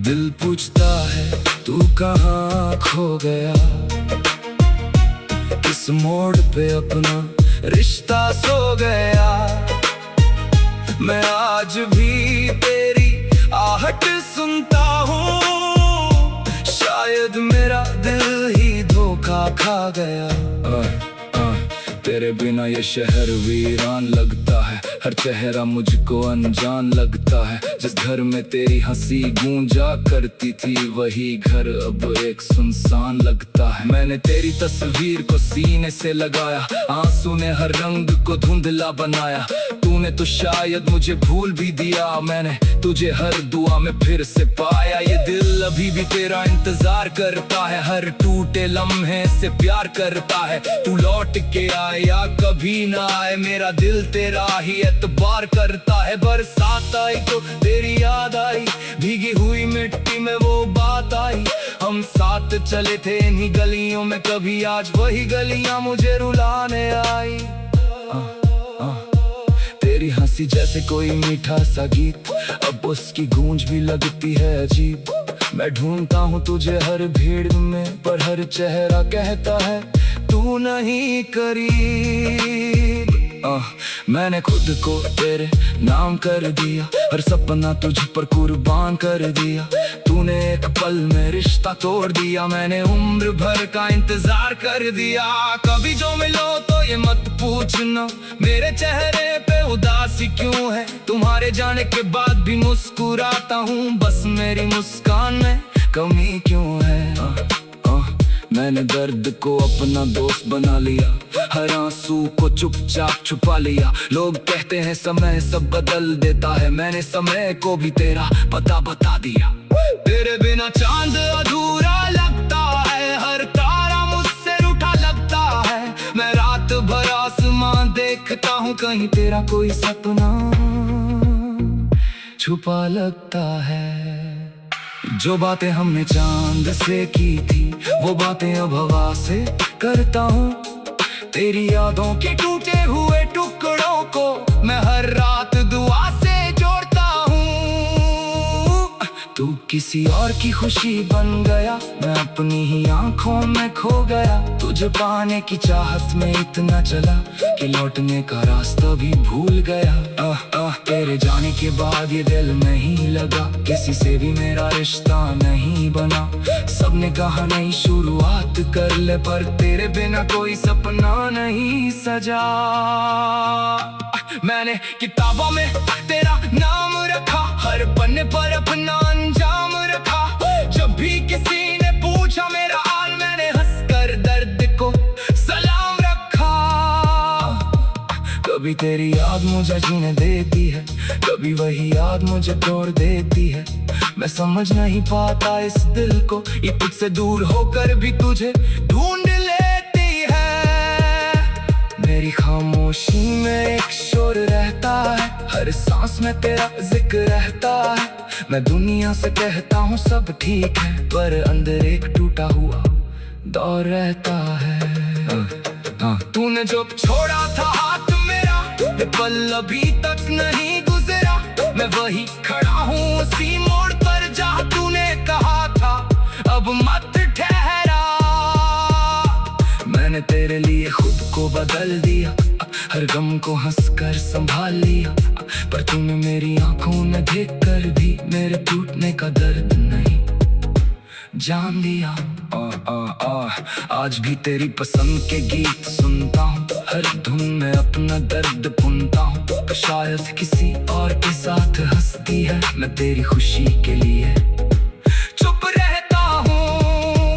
दिल पूछता है तू कहाँ खो गया, किस मोड़ पे अपना रिश्ता सो गया। मैं आज भी तेरी आहट सुनता हूँ, शायद मेरा दिल ही धोखा खा गया। तेरे बिना ये शहर वीरान लगता है, हर चेहरा मुझको अनजान लगता है। जिस घर में तेरी हंसी गूंजा करती थी, वही घर अब एक सुनसान लगता है। मैंने तेरी तस्वीर को सीने से लगाया, आंसू ने हर रंग को धुंधला बनाया। तूने तो शायद मुझे भूल भी दिया, मैंने तुझे हर दुआ में फिर से पाया। ये दिल अभी भी तेरा इंतजार करता है, हर टूटे लम्हे से प्यार करता है। तू लौट के आए या कभी ना आए, मेरा दिल तेरा ही एतबार करता है। बरसात आई तो तेरी याद आई, भीगी हुई मिट्टी में वो बात आई। हम साथ चले थे इन्हीं गलियों में, कभी आज वही गलियां मुझे रुलाने आई। तेरी हंसी जैसे कोई मीठा सा गीत, अब उसकी गूंज भी लगती है अजीब। मैं ढूंढता हूँ तुझे हर भीड़ में, पर हर चेहरा कहता है तू नहीं करीब। मैंने खुद को तेरे नाम कर दिया, हर सपना तुझ पर कुर्बान कर दिया। तूने एक पल में रिश्ता तोड़ दिया, मैंने उम्र भर का इंतजार कर दिया। कभी जो मिलो तो ये मत पूछना मेरे चेहरे पे उदासी क्यों है। तुम्हारे जाने के बाद भी मुस्कुराता हूँ, बस मेरी मुस्कान में कमी क्यों है। मैंने दर्द को अपना दोस्त बना लिया, हर आंसू को चुपचाप छुपा लिया। लोग कहते हैं समय सब बदल देता है, मैंने समय को भी तेरा पता बता दिया। तेरे बिना चांद अधूरा लगता है, हर तारा मुझसे रूठा लगता है। मैं रात भर आसमान देखता हूँ, कहीं तेरा कोई सपना छुपा लगता है। जो बातें हमने चांद से की थी, वो बातें अब हवा से करता हूँ। तेरी यादों के टूटे हुए टुकड़ों को मैं हर रात दुआ से जोड़ता हूँ। तू किसी और की खुशी बन गया, मैं अपनी ही आंखों में खो गया। तुझे पाने की चाहत में इतना चला कि लौटने का रास्ता भी भूल गया। तेरे जाने के बाद ये दिल नहीं लगा, किसी से भी मेरा रिश्ता नहीं बना। सबने कहा नहीं शुरुआत कर ले, पर तेरे बिना कोई सपना नहीं सजा। मैंने किताबों में तेरा नाम रखा, हर पन्ने पर अपना अंजाम रखा। जब भी किसी ने पूछा मेरा हाल, मैंने हंसकर दर्द को सलाम रखा। कभी तेरी याद मुझे जीने देती है, कभी वही याद मुझे तोड़ देती है। मैं समझ नहीं पाता इस दिल को, ये तुझसे दूर होकर भी तुझे ढूंढ लेती है। मेरी खामोशी में एक शोर रहता है, हर सांस में तेरा जिक्र रहता है। मैं दुनिया से कहता हूँ सब ठीक है, पर अंदर एक टूटा हुआ दौर रहता है। तूने जो छोड़ा था हाथ मेरा, ये पल अभी तक नहीं गुजरा। मैं वही खड़ा हूँ उसी मोड़ पर जहाँ तूने कहा था अब मत ठहरा। मैंने तेरे लिए खुद को बदल दिया, हर गम को हंसकर संभाल लिया। पर तूने मेरी आंखों में देखकर भी मेरे टूटने का दर्द नहीं जान दिया। आज भी तेरी पसंद के गीत सुनता हूँ, हर धुन में अपना दर्द बुनता हूँ। शायद किसी और के साथ हंसती है, मैं तेरी खुशी के लिए चुप रहता हूँ।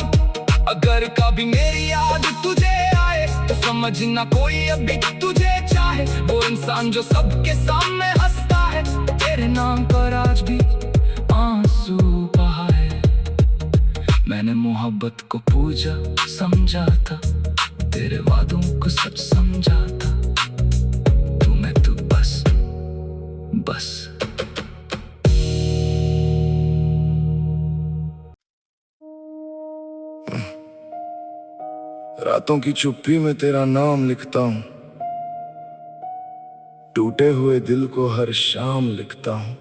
अगर कभी मेरी याद तुझे आए तो समझना कोई अभी तुझे चाहे। वो इंसान जो सबके सामने हंसता है, तेरे नाम पर आज भी मोहब्बत को पूजा समझा था, तेरे वादों को सच समझा था। तू मैं तू बस बस। रातों की चुप्पी में तेरा नाम लिखता हूँ, टूटे हुए दिल को हर शाम लिखता हूँ।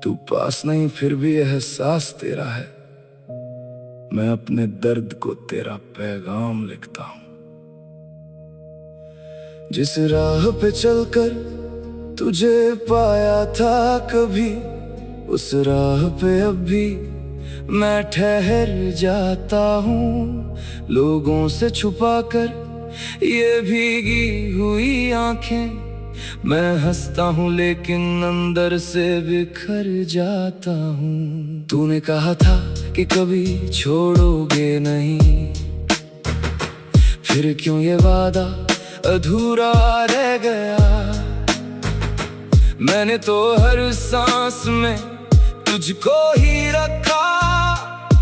तू पास नहीं फिर भी एहसास तेरा है, मैं अपने दर्द को तेरा पैगाम लिखता हूँ। जिस राह पे चलकर तुझे पाया था कभी, उस राह पे अब भी मैं ठहर जाता हूँ। लोगों से छुपाकर ये भीगी हुई आंखें मैं हंसता हूँ, लेकिन अंदर से बिखर जाता हूँ। तूने कहा था कि कभी छोड़ोगे नहीं, फिर क्यों ये वादा अधूरा रह गया। मैंने तो हर सांस में तुझको ही रखा,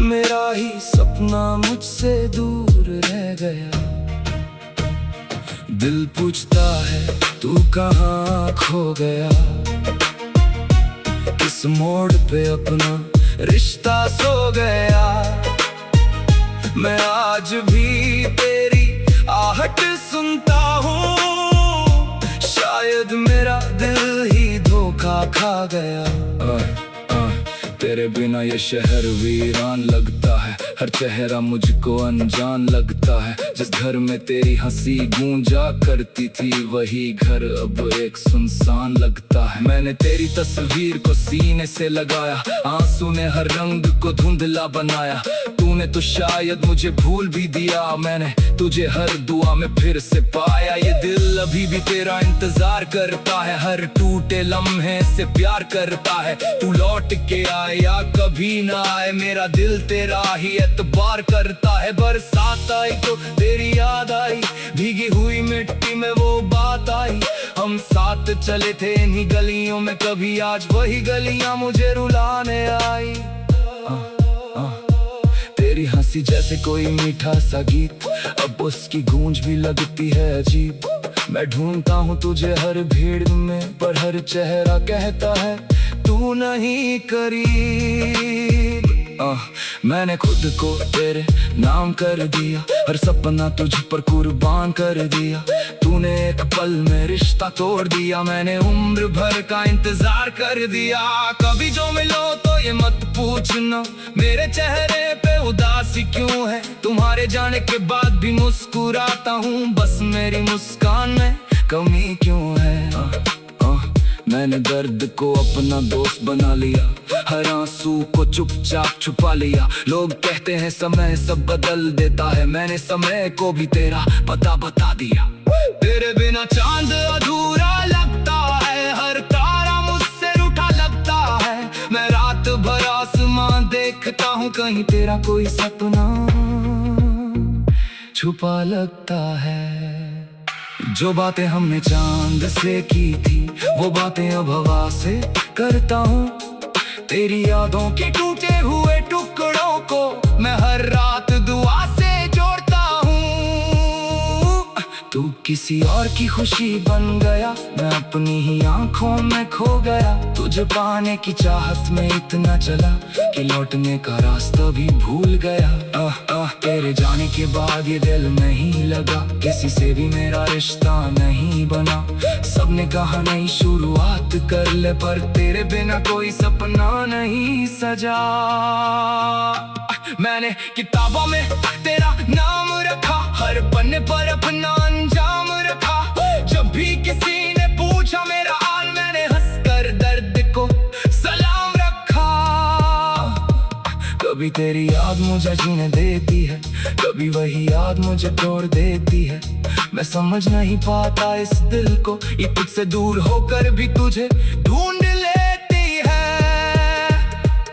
मेरा ही सपना मुझसे दूर रह गया। दिल पूछता है तू कहाँ खो गया, किस मोड़ पे अपना रिश्ता सो गया। मैं आज भी तेरी आहट सुनता हूँ, शायद मेरा दिल ही धोखा खा गया। तेरे बिना ये शहर वीरान लगता है, हर चेहरा मुझको अनजान लगता है। जिस घर में तेरी हंसी गूंजा करती थी, वही घर अब एक सुनसान लगता है। मैंने तेरी तस्वीर को सीने से लगाया, आंसू ने हर रंग को धुंधला बनाया। तूने तो शायद मुझे भूल भी दिया, मैंने तुझे हर दुआ में फिर से पाया। ये दिल अभी भी तेरा इंतजार करता है, हर टूटे लम्हे से प्यार करता है। तू लौट के आए या कभी ना आए, मेरा दिल तेरा ही एतबार करता है। बरसात आई तो तेरी याद आई, भीगी हुई मिट्टी में वो बात आई। हम साथ चले थे इन्हीं गलियों में, कभी आज वही गलियां मुझे रुलाने आई। तेरी हंसी जैसे कोई मीठा सा गीत, अब उसकी गूंज भी लगती है अजीब। मैं ढूंढता हूँ तुझे हर भीड़ में, पर हर चेहरा कहता है तू नहीं करीब। मैंने खुद को तेरे नाम कर दिया, हर सपना तुझ पर कुर्बान कर दिया। तूने एक पल में रिश्ता तोड़ दिया, मैंने उम्र भर का इंतजार कर दिया। कभी जो मिलो तो ये मत पूछना मेरे चेहरे पे उदासी क्यों है, तुम्हारे जाने के बाद भी मुस्कुराता हूँ। बस मेरी मुस्कान में कमी क्यों है। मैंने दर्द को अपना दोस्त बना लिया, हर आंसू को चुपचाप छुपा लिया। लोग कहते हैं समय सब बदल देता है, मैंने समय को भी तेरा पता बता दिया। तेरे बिना चांद अधूरा लगता है, हर तारा मुझसे रूठा लगता है। मैं रात भर आसमां देखता हूँ, कहीं तेरा कोई सपना छुपा लगता है। जो बातें हमने चांद से की थी, वो बातें अब हवा से करता हूँ। तेरी यादों के टूटे हुए टुकड़ों को मैं हर रात दुआ से जोड़ता हूँ। तू किसी और की खुशी बन गया, मैं अपनी ही आंखों में खो गया। तुझे पाने की चाहत में इतना चला कि लौटने का रास्ता भी भूल गया। तेरे जाने के बाद ये दिल नहीं लगा, किसी से भी मेरा रिश्ता नहीं बना। सबने कहा नई शुरुआत कर ले, पर तेरे बिना कोई सपना नहीं सजा। मैंने किताबों में तेरा नाम रखा, हर पन्ने पर अपना अंजाम रखा। जब भी किसी ने पूछा मेरा हाल, मैंने हंसकर दर्द को सलाम रखा। कभी तेरी याद मुझे जीने देती है, कभी वही याद मुझे तोड़ देती है। मैं समझ नहीं पाता इस दिल को, ये तुझसे दूर होकर भी तुझे ढूंढ लेती है।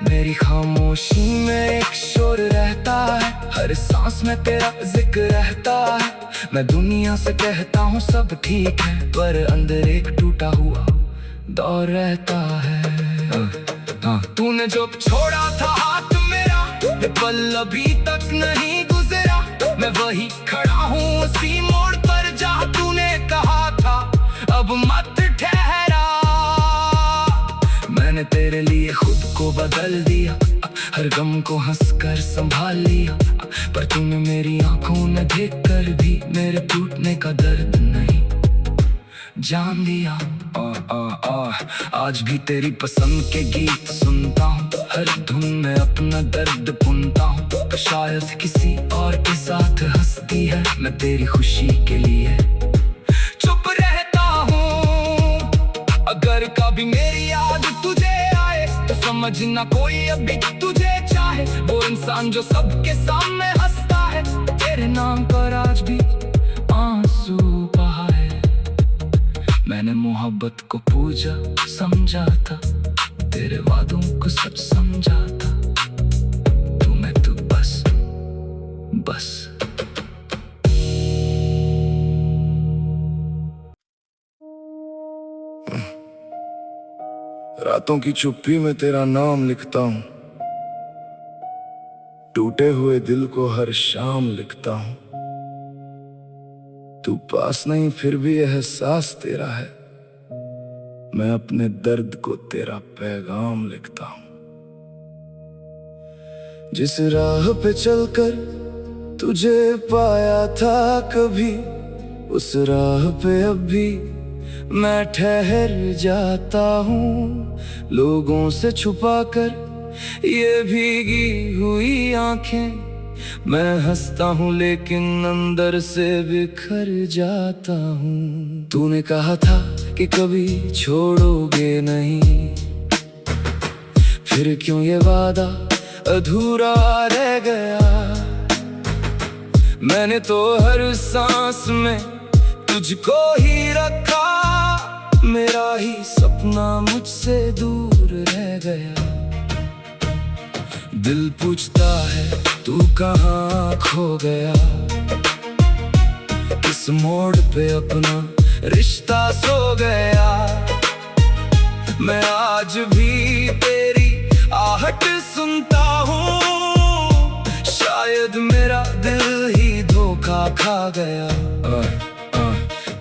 मेरी खामोशी में एक शोर रहता है, हर सांस में तेरा जिक्र रहता है। मैं दुनिया से कहता हूँ सब ठीक है, पर अंदर एक टूटा हुआ दौर रहता है। तूने जो छोड़ा था हाथ मेरा, याद पल अभी तक नहीं गुजरा। मैं वही खड़ा हूँ उसी मोड़ पर जहाँ तूने कहा था अब मत ठहरा। मैंने तेरे लिए खुद को बदल दिया, हर गम को हंसकर संभाल लिया, पर तूने मेरी आंखों में देखकर भी मेरे टूटने का दर्द नहीं जान दिया। आज भी तेरी पसंद के गीत सुनता हूँ, हर धुन में अपना दर्द बुनता हूँ। शायद किसी और के साथ हंसती है, मैं तेरी खुशी के लिए चुप रहता हूँ। अगर कभी मेरी याद तुझे आए तो समझना कोई अभी तुझे चाहे। वो इंसान जो सबके सामने हंसता है, तेरे नाम पर आज भी आंसू बहाए। मैंने मोहब्बत को पूजा समझा था, तेरे वादों को सच समझा था। तू मैं तू बस बस। रातों की चुप्पी में तेरा नाम लिखता हूँ, टूटे हुए दिल को हर शाम लिखता हूँ। तू पास नहीं फिर भी एहसास तेरा है, मैं अपने दर्द को तेरा पैगाम लिखता हूँ। जिस राह पे चलकर तुझे पाया था कभी, उस राह पे अब भी मैं ठहर जाता हूँ। लोगों से छुपाकर ये भीगी हुई आंखें मैं हंसता हूँ, लेकिन अंदर से बिखर जाता हूँ। तूने कहा था कि कभी छोड़ोगे नहीं, फिर क्यों ये वादा अधूरा रह गया। मैंने तो हर सांस में तुझको ही रखा, मेरा ही सपना मुझसे दूर रह गया। दिल पूछता है तू कहाँ खो गया, किस मोड़ पे अपना रिश्ता सो गया। मैं आज भी तेरी आहट सुनता हूँ, शायद मेरा दिल ही धोखा खा गया।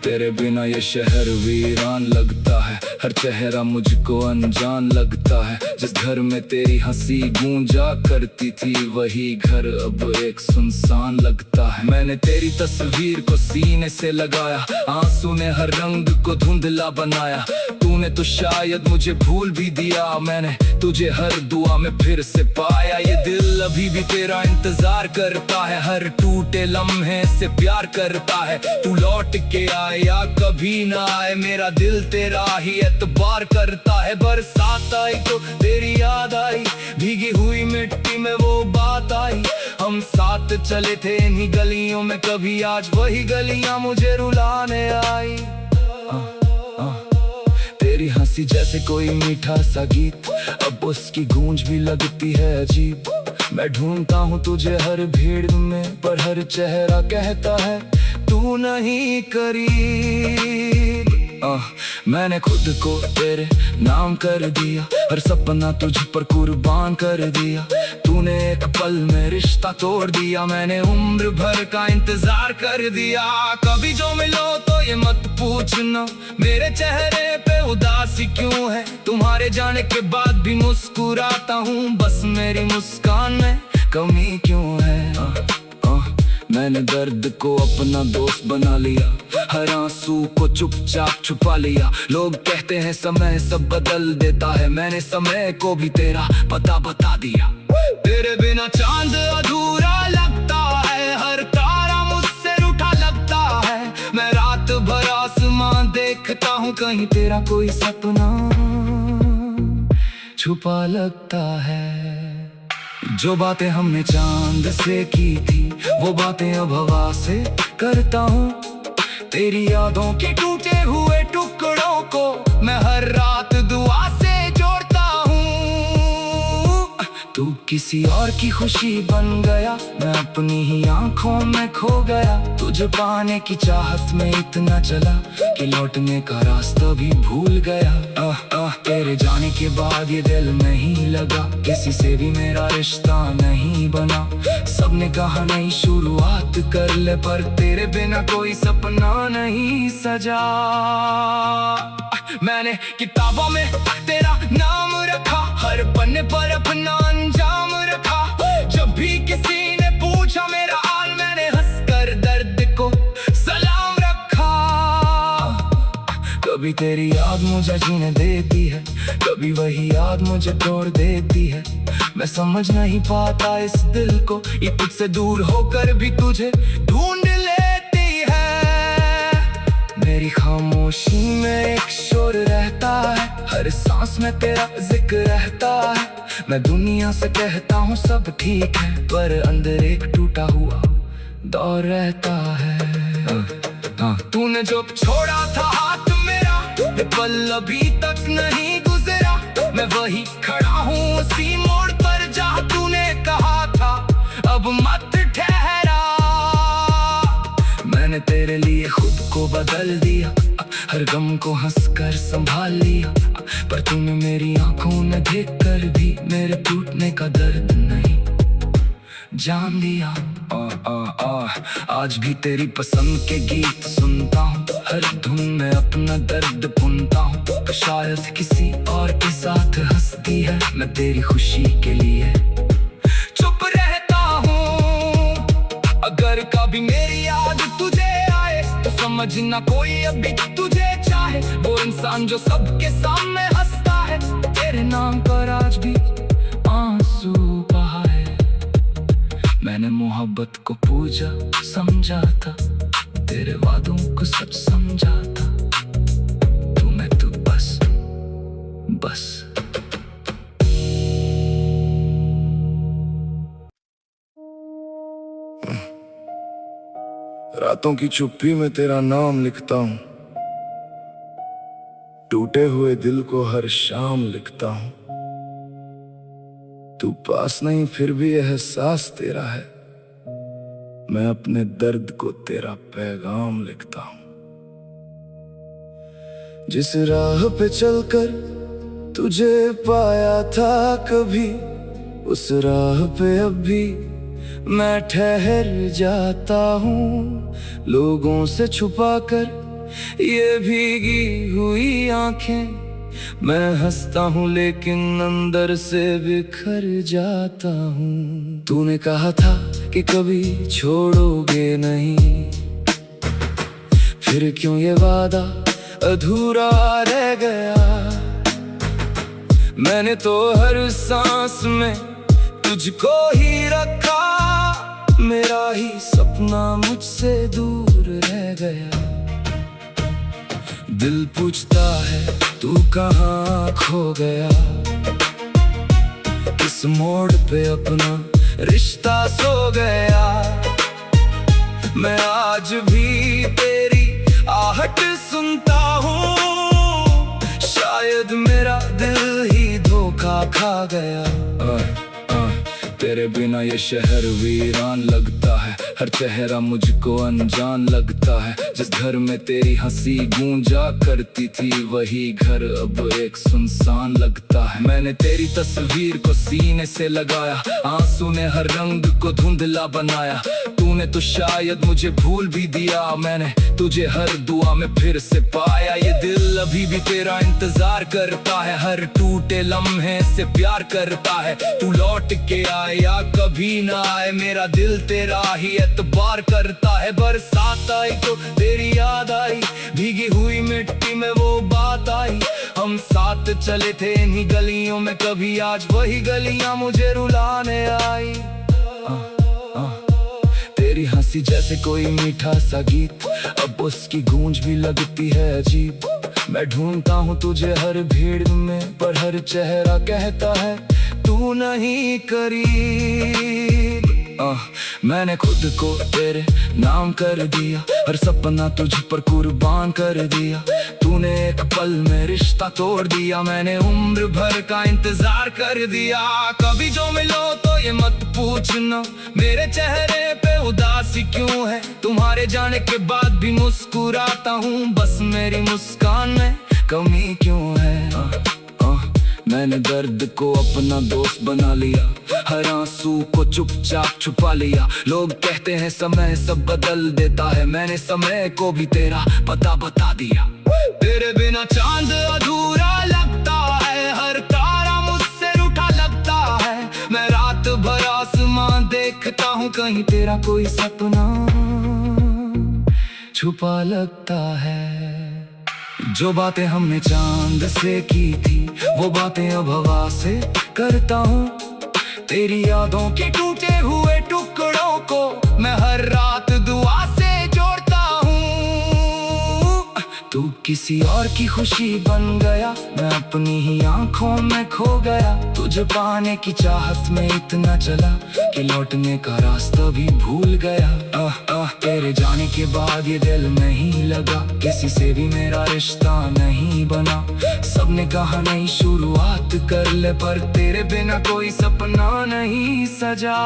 तेरे बिना ये शहर वीरान लगता है, हर चेहरा मुझको अनजान लगता है। जिस घर में तेरी हंसी गूंजा करती थी, वही घर अब एक सुनसान लगता है। मैंने तेरी तस्वीर को सीने से लगाया, आंसू ने हर रंग को धुंधला बनाया। तूने तो शायद मुझे भूल भी दिया, मैंने तुझे हर दुआ में फिर से पाया। ये दिल अभी भी तेरा इंतजार करता है, हर टूटे लम्हे से प्यार करता है। तू लौट के आए या कभी ना आए, मेरा दिल तेरा ही एतबार करता है। बरसात आई तो तेरी याद आई, भीगी हुई मिट्टी में वो बात आई। हम साथ चले थे इन्हीं गलियों में, कभी आज वही गलियां मुझे रुलाने आई। तेरी हंसी जैसे कोई मीठा सा गीत, अब उसकी गूंज भी लगती है अजीब। मैं ढूंढता हूँ तुझे हर भीड़ में, पर हर चेहरा कहता है तू नहीं करीब। मैंने खुद को तेरे नाम कर दिया, हर सपना तुझ पर कुर्बान कर दिया। तूने एक पल में रिश्ता तोड़ दिया, मैंने उम्र भर का इंतजार कर दिया। कभी जो मिलो तो ये मत पूछना मेरे चेहरे पे उदासी क्यों है। तुम्हारे जाने के बाद भी मुस्कुराता हूँ, बस मेरी मुस्कान में कमी क्यों है। मैंने दर्द को अपना दोस्त बना लिया, हर आंसू को चुपचाप छुपा लिया। लोग कहते हैं समय सब बदल देता है, मैंने समय को भी तेरा पता बता दिया। तेरे बिना चांद अधूरा लगता है, हर तारा मुझसे रूठा लगता है। मैं रात भर आसमान देखता हूँ, कहीं तेरा कोई सपना छुपा लगता है। जो बातें हमने चांद से की थी, वो बातें अब हवा से करता हूँ। तेरी यादों के टूटे हुए टुकड़ों को मैं हर रात दुआ से जोड़ता हूँ। तू किसी और की खुशी बन गया, मैं अपनी ही आंखों में खो गया। तुझे पाने की चाहत में इतना चला कि लौटने का रास्ता भी भूल गया। तेरे जाने के बाद ये दिल नहीं लगा, किसी से भी मेरा रिश्ता नहीं बना। सबने कहा नहीं शुरुआत कर ले, पर तेरे बिना कोई सपना नहीं सजा। मैंने किताबों में तेरा नाम रखा, हर पन्ने पर अपना अंजाम रखा। जब भी किसी ने पूछा मेरा हाल, मैंने हंसकर दर्द को सलाम रखा। कभी तेरी याद मुझे जीने देती है, कभी वही याद मुझे तोड़ देती है। मैं समझ नहीं पाता इस दिल को, ये तुझसे दूर होकर भी तुझे ढूंढ लेती है। मेरी खामोशी में एक शोर रहता है, हर सांस में तेरा जिक्र रहता है। मैं दुनिया से कहता हूँ सब ठीक है, पर अंदर एक टूटा हुआ दौर रहता है। तूने जो छोड़ा था हाथ मेरा, ये पल अभी तक नहीं गुजरा। मैं वही खड़ा हूँ उसी मोड़ पर जहाँ तूने कहा था अब मत ठहरा। मैंने तेरे लिए खुद को बदल दिया, हर गम को हंसकर संभाल लिया। पर तूने मेरी आंखों में देखकर भी मेरे टूटने का दर्द नहीं जान दिया। आज भी तेरी पसंद के गीत सुनता हूँ, हर धुन में अपना दर्द बुनता हूँ। तो शायद किसी और के साथ हंसती है, मैं तेरी खुशी के लिए चुप रहता हूँ। अगर कभी मेरी याद तुझे आए, तो समझना कोई अभी तुझे चाहे। वो इंसान जो सबके सामने हंसता है, तेरे नाम पर आज भी आंसू बहाए। मैंने मोहब्बत को पूजा समझा था, तेरे वादों को सच समझा था। तू मैं तू बस बस। रातों की चुप्पी में तेरा नाम लिखता हूँ, टूटे हुए दिल को हर शाम लिखता हूँ। तू पास नहीं फिर भी एहसास तेरा है, मैं अपने दर्द को तेरा पैगाम लिखता हूँ। जिस राह पे चलकर तुझे पाया था कभी, उस राह पे अब भी मैं ठहर जाता हूँ। लोगों से छुपाकर ये भीगी हुई आंखें, मैं हंसता हूँ लेकिन अंदर से बिखर जाता हूँ। तूने कहा था कि कभी छोड़ोगे नहीं, फिर क्यों ये वादा अधूरा रह गया। मैंने तो हर सांस में तुझको ही रखा, मेरा ही सपना मुझसे दूर रह गया। दिल पूछता है तू कहाँ खो गया, किस मोड़ पे अपना रिश्ता सो गया। मैं आज भी तेरी आहट सुनता हूँ, शायद मेरा दिल ही धोखा खा गया। तेरे बिना ये शहर वीरान लगता है, हर चेहरा मुझको अनजान लगता है। जिस घर में तेरी हंसी गूंजा करती थी, वही घर अब एक सुनसान लगता है। मैंने तेरी तस्वीर को सीने से लगाया, आंसू ने हर रंग को धुंधला बनाया। तूने तो शायद मुझे भूल भी दिया, मैंने तुझे हर दुआ में फिर से पाया। ये दिल अभी भी तेरा इंतजार करता है, हर टूटे लम्हे से प्यार करता है। तू लौट के आए या कभी ना आए, मेरा दिल तेरा ही एतबार करता है। बरसात आई तो तेरी याद आई, भीगी हुई मिट्टी में वो बात आई। हम साथ चले थे इन्हीं गलियों में, कभी आज वही गलियां मुझे रुलाने आई। तेरी हंसी जैसे कोई मीठा सा गीत, अब उसकी गूंज भी लगती है अजीब। मैं ढूंढता हूँ तुझे हर भीड़ में, पर हर चेहरा कहता है तू नहीं करीब। मैंने खुद को तेरे नाम कर दिया, हर सपना तुझ पर कुर्बान कर दिया। तूने एक पल में रिश्ता तोड़ दिया, मैंने उम्र भर का इंतजार कर दिया। कभी जो मिलो तो ये मत पूछना मेरे चेहरे पे उदासी क्यों है। तुम्हारे जाने के बाद भी मुस्कुराता हूँ, बस मेरी मुस्कान में कमी क्यों है। मैंने दर्द को अपना दोस्त बना लिया, हर आंसू को चुपचाप छुपा लिया। लोग कहते हैं समय सब बदल देता है, मैंने समय को भी तेरा पता बता दिया। तेरे बिना चांद अधूरा लगता है, हर तारा मुझसे रूठा लगता है। मैं रात भर आसमां देखता हूँ, कहीं तेरा कोई सपना छुपा लगता है। जो बातें हमने चांद से की थी, वो बातें अब हवा से करता हूँ। तेरी यादों के टूटे हुए टुकड़ों को मैं हर रात दुआ से जोड़ता हूँ। तू किसी और की खुशी बन गया, मैं अपनी ही आंखों में खो गया। तुझे पाने की चाहत में इतना चला कि लौटने का रास्ता भी भूल गया। तेरे जाने के बाद ये दिल नहीं लगा, किसी से भी मेरा रिश्ता नहीं बना। सबने कहा नई शुरुआत कर ले, पर तेरे बिना कोई सपना नहीं सजा।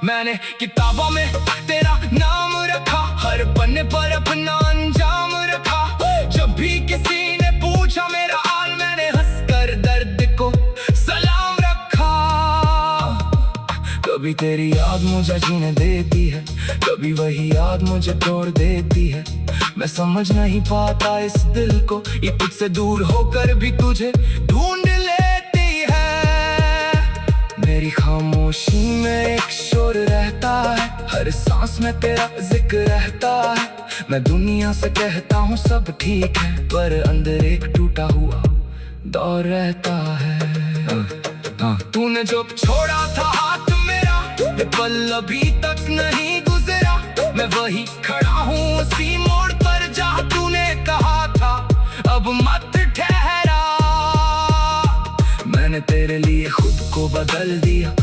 मैंने किताबों में तेरा नाम रखा, हर पन्ने पर अपना अंजाम रखा। जब भी किसी ने पूछा मेरा हाल, मैंने हंसकर दर्द को सलाम रखा। कभी तेरी याद मुझे जीने देती है, कभी वही याद मुझे तोड़ देती है। मैं समझ नहीं पाता इस दिल को, ये तुझसे दूर होकर भी तुझे ढूंढ लेती है। मेरी खामोशी में एक शोर रहता है, हर सांस में तेरा जिक्र रहता है। मैं दुनिया से कहता हूँ सब ठीक है, पर अंदर एक टूटा हुआ दौर रहता है। तूने जो छोड़ा था हाथ मेरा, ये पल अभी तक नहीं गुजरा। मैं वही खड़ा हूँ उसी मोड़ पर जहाँ तूने कहा था अब मत ठहरा। मैंने तेरे लिए खुद को बदल दिया,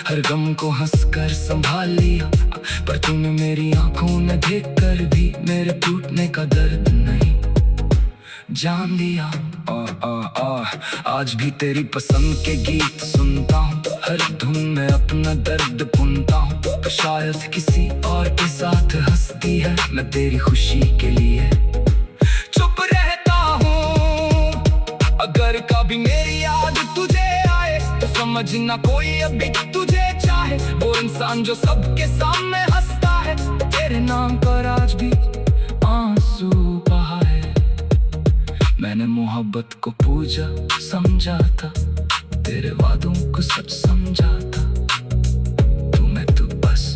हर गम को हंसकर संभाल लिया। पर तूने मेरी आंखों में देखकर भी मेरे टूटने का दर्द नहीं जान दिया। आज भी तेरी पसंद के गीत सुनता हूँ, हर धुन में अपना दर्द बुनता हूँ। तो शायद किसी और के साथ हंसती है, मैं तेरी खुशी के लिए चुप रहता हूँ। अगर कभी मेरी याद तुझे आए, तो समझना कोई अभी तुझे चाहे। वो इंसान जो सबके सामने हंसता है, तेरे नाम पर आज भी आंसू बहाए। मैंने मोहब्बत को पूजा समझा था, तेरे वादों को सच समझा था। तू मैं तू बस